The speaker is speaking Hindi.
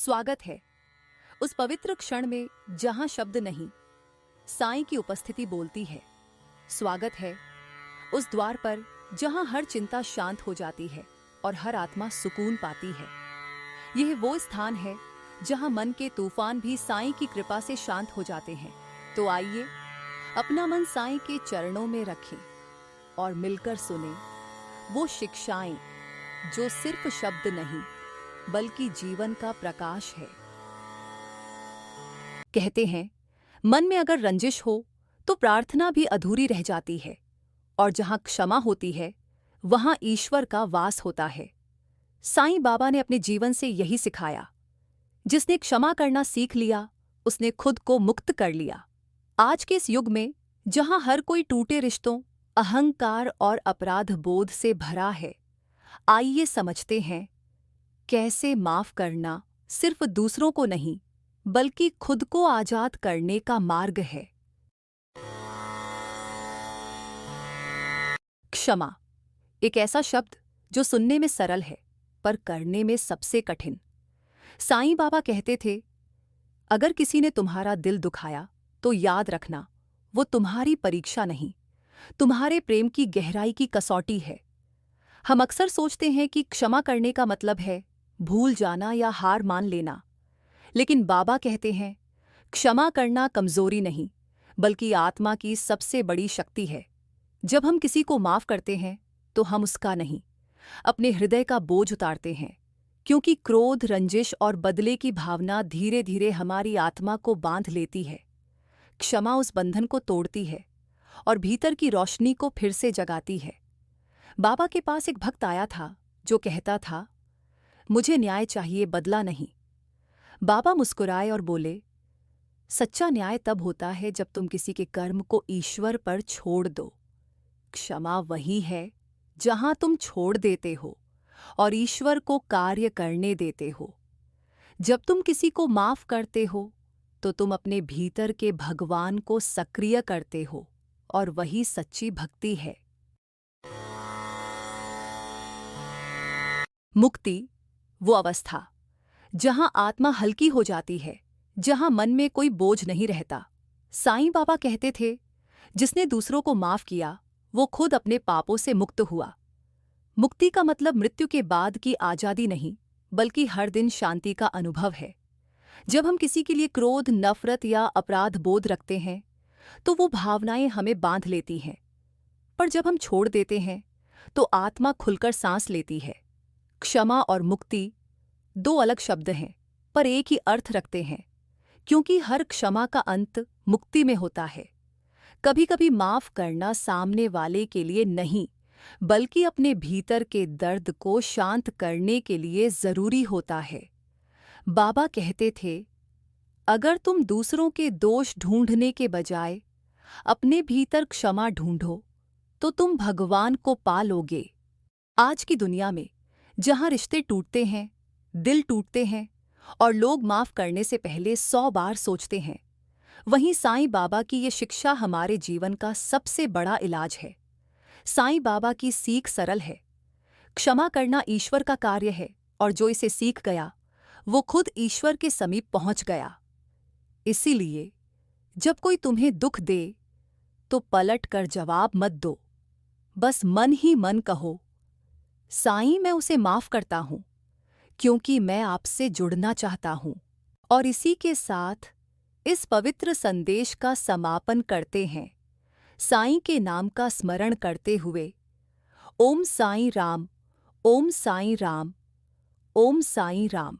स्वागत है उस पवित्र क्षण में जहां शब्द नहीं, साईं की उपस्थिति बोलती है। स्वागत है उस द्वार पर जहां हर चिंता शांत हो जाती है और हर आत्मा सुकून पाती है। यह वो स्थान है जहां मन के तूफान भी साईं की कृपा से शांत हो जाते हैं। तो आइए अपना मन साईं के चरणों में रखें और मिलकर सुनें वो शिक्षाएं जो सिर्फ शब्द नहीं बल्कि जीवन का प्रकाश है। कहते हैं मन में अगर रंजिश हो तो प्रार्थना भी अधूरी रह जाती है, और जहां क्षमा होती है वहां ईश्वर का वास होता है। साईं बाबा ने अपने जीवन से यही सिखाया। जिसने क्षमा करना सीख लिया उसने खुद को मुक्त कर लिया। आज के इस युग में जहां हर कोई टूटे रिश्तों, अहंकार और अपराध बोध से भरा है, आइए समझते हैं कैसे माफ करना सिर्फ दूसरों को नहीं बल्कि खुद को आजाद करने का मार्ग है। क्षमा एक ऐसा शब्द जो सुनने में सरल है पर करने में सबसे कठिन। साईं बाबा कहते थे, अगर किसी ने तुम्हारा दिल दुखाया तो याद रखना वो तुम्हारी परीक्षा नहीं, तुम्हारे प्रेम की गहराई की कसौटी है। हम अक्सर सोचते हैं कि क्षमा करने का मतलब है भूल जाना या हार मान लेना, लेकिन बाबा कहते हैं क्षमा करना कमजोरी नहीं बल्कि आत्मा की सबसे बड़ी शक्ति है। जब हम किसी को माफ करते हैं तो हम उसका नहीं, अपने हृदय का बोझ उतारते हैं, क्योंकि क्रोध, रंजिश और बदले की भावना धीरे धीरे हमारी आत्मा को बांध लेती है। क्षमा उस बंधन को तोड़ती है और भीतर की रोशनी को फिर से जगाती है। बाबा के पास एक भक्त आया था जो कहता था, मुझे न्याय चाहिए, बदला नहीं। बाबा मुस्कुराए और बोले, सच्चा न्याय तब होता है जब तुम किसी के कर्म को ईश्वर पर छोड़ दो। क्षमा वही है जहां तुम छोड़ देते हो और ईश्वर को कार्य करने देते हो। जब तुम किसी को माफ करते हो तो तुम अपने भीतर के भगवान को सक्रिय करते हो, और वही सच्ची भक्ति है। मुक्ति वो अवस्था जहां आत्मा हल्की हो जाती है, जहां मन में कोई बोझ नहीं रहता। साईं बाबा कहते थे, जिसने दूसरों को माफ किया वो खुद अपने पापों से मुक्त हुआ। मुक्ति का मतलब मृत्यु के बाद की आजादी नहीं बल्कि हर दिन शांति का अनुभव है। जब हम किसी के लिए क्रोध, नफरत या अपराध बोध रखते हैं तो वो भावनाएं हमें बांध लेती हैं, पर जब हम छोड़ देते हैं तो आत्मा खुलकर सांस लेती है। क्षमा और मुक्ति दो अलग शब्द हैं पर एक ही अर्थ रखते हैं, क्योंकि हर क्षमा का अंत मुक्ति में होता है। कभी कभी माफ करना सामने वाले के लिए नहीं बल्कि अपने भीतर के दर्द को शांत करने के लिए जरूरी होता है। बाबा कहते थे, अगर तुम दूसरों के दोष ढूंढने के बजाय अपने भीतर क्षमा ढूंढो तो तुम भगवान को पा लोगे। आज की दुनिया में जहां रिश्ते टूटते हैं, दिल टूटते हैं और लोग माफ करने से पहले 100 बार सोचते हैं, वहीं साईं बाबा की ये शिक्षा हमारे जीवन का सबसे बड़ा इलाज है। साईं बाबा की सीख सरल है, क्षमा करना ईश्वर का कार्य है और जो इसे सीख गया वो खुद ईश्वर के समीप पहुंच गया। इसीलिए जब कोई तुम्हें दुख दे तो पलट कर जवाब मत दो, बस मन ही मन कहो, साईं मैं उसे माफ करता हूं क्योंकि मैं आपसे जुड़ना चाहता हूं। और इसी के साथ इस पवित्र संदेश का समापन करते हैं साईं के नाम का स्मरण करते हुए, ओम साईं राम, ओम साईं राम, ओम साईं राम।